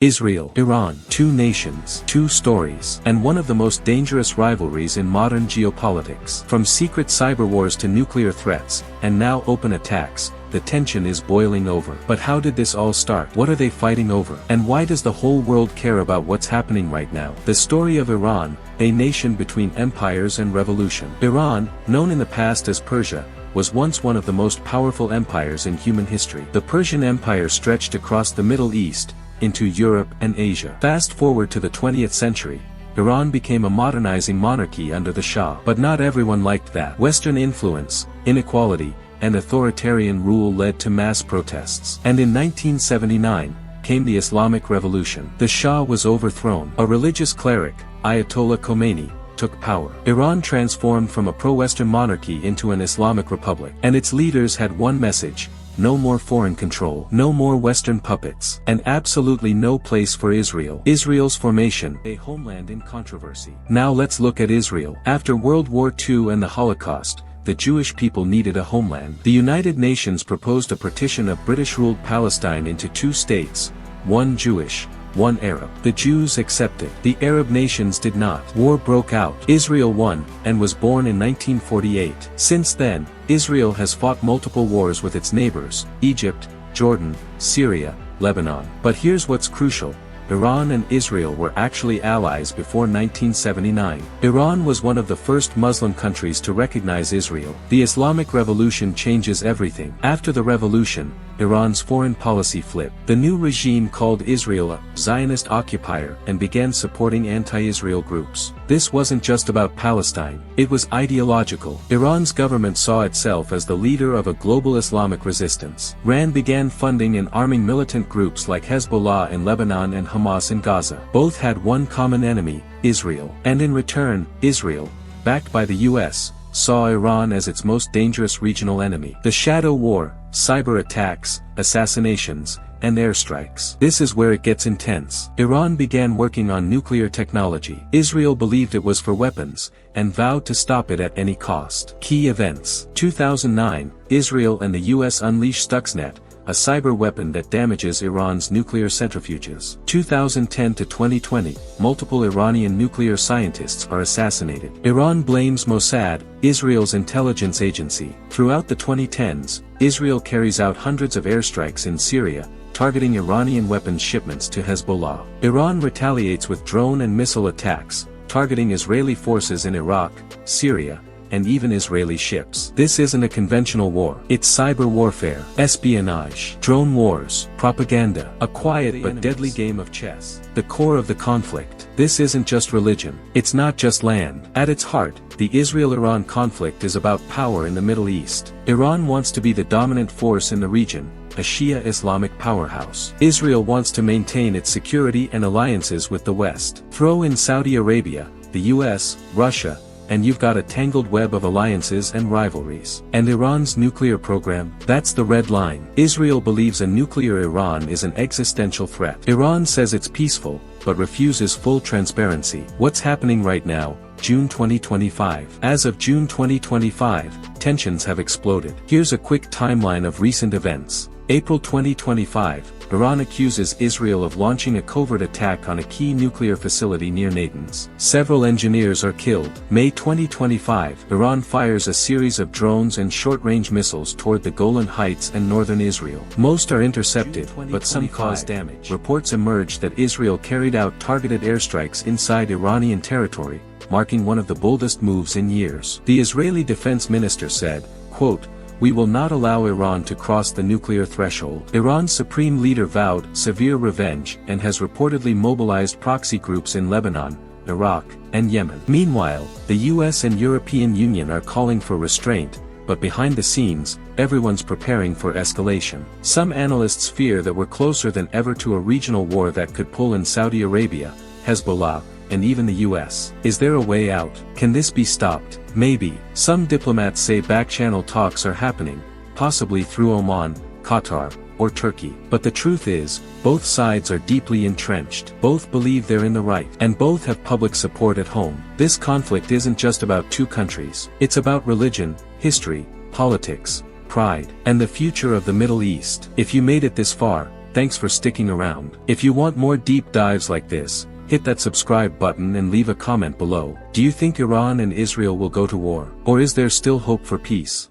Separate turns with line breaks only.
Israel, Iran, two nations, two stories, and one of the most dangerous rivalries in modern geopolitics. From secret cyber wars to nuclear threats, and now open attacks, the tension is boiling over. But how did this all start? What are they fighting over? And why does the whole world care about what's happening right now? The story of Iran, a nation between empires and revolution. Iran, known in the past as Persia, was once one of the most powerful empires in human history. The Persian Empire stretched across the Middle East, into Europe and Asia. Fast forward to the 20th century, Iran became a modernizing monarchy under the Shah. But not everyone liked that. Western influence, inequality, and authoritarian rule led to mass protests. And in 1979, came the Islamic Revolution. The Shah was overthrown. A religious cleric, Ayatollah Khomeini, took power. Iran transformed from a pro-Western monarchy into an Islamic republic. And its leaders had one message: no more foreign control, no more Western puppets, and absolutely no place for Israel. Israel's formation, a homeland in controversy. Now let's look at Israel. After World War II and the Holocaust, the Jewish people needed a homeland. The United Nations proposed a partition of British-ruled Palestine into two states, one Jewish, one Arab. The Jews accepted. The Arab nations did not. War broke out. Israel won, and was born in 1948. Since then, Israel has fought multiple wars with its neighbors, Egypt, Jordan, Syria, Lebanon. But here's what's crucial: Iran and Israel were actually allies before 1979. Iran was one of the first Muslim countries to recognize Israel. The Islamic Revolution changes everything. After the revolution, Iran's foreign policy flipped. The new regime called Israel a Zionist occupier and began supporting anti-Israel groups. This wasn't just about Palestine, it was ideological. Iran's government saw itself as the leader of a global Islamic resistance. Iran began funding and arming militant groups like Hezbollah in Lebanon and Hamas in Gaza. Both had one common enemy, Israel. And in return, Israel, backed by the US, saw Iran as its most dangerous regional enemy. The shadow war, cyberattacks, assassinations, and airstrikes. This is where it gets intense. Iran began working on nuclear technology. Israel believed it was for weapons, and vowed to stop it at any cost. Key events. 2009, Israel and the US unleash Stuxnet, a cyber weapon that damages Iran's nuclear centrifuges. 2010 to 2020, multiple Iranian nuclear scientists are assassinated. Iran blames Mossad, Israel's intelligence agency. Throughout the 2010s, Israel carries out hundreds of airstrikes in Syria, targeting Iranian weapons shipments to Hezbollah. Iran retaliates with drone and missile attacks, targeting Israeli forces in Iraq, Syria, and even Israeli ships. This isn't a conventional war. It's cyber warfare, espionage, drone wars, propaganda, a quiet but deadly game of chess. The core of the conflict. This isn't just religion. It's not just land. At its heart, the Israel-Iran conflict is about power in the Middle East. Iran wants to be the dominant force in the region, a Shia Islamic powerhouse. Israel wants to maintain its security and alliances with the West. Throw in Saudi Arabia, the US, Russia, and you've got a tangled web of alliances and rivalries. And Iran's nuclear program, that's the red line. Israel believes a nuclear Iran is an existential threat. Iran says it's peaceful, but refuses full transparency. What's happening right now, June 2025? As of June 2025, tensions have exploded. Here's a quick timeline of recent events. April 2025, Iran accuses Israel of launching a covert attack on a key nuclear facility near Natanz. Several engineers are killed. May 2025, Iran fires a series of drones and short-range missiles toward the Golan Heights and northern Israel. Most are intercepted, but some cause damage. Reports emerge that Israel carried out targeted airstrikes inside Iranian territory, marking one of the boldest moves in years. The Israeli defense minister said, quote, "We will not allow Iran to cross the nuclear threshold." Iran's supreme leader vowed severe revenge and has reportedly mobilized proxy groups in Lebanon, Iraq, and Yemen. Meanwhile, the US and European Union are calling for restraint, but behind the scenes, everyone's preparing for escalation. Some analysts fear that we're closer than ever to a regional war that could pull in Saudi Arabia, Hezbollah, and even the US. Is there a way out? Can this be stopped? Maybe. Some diplomats say back-channel talks are happening, possibly through Oman, Qatar, or Turkey. But the truth is, both sides are deeply entrenched. Both believe they're in the right, and both have public support at home. This conflict isn't just about two countries. It's about religion, history, politics, pride, and the future of the Middle East. If you made it this far, Thanks for sticking around. If you want more deep dives like this, hit that subscribe button and leave a comment below. Do you think Iran and Israel will go to war? Or is there still hope for peace?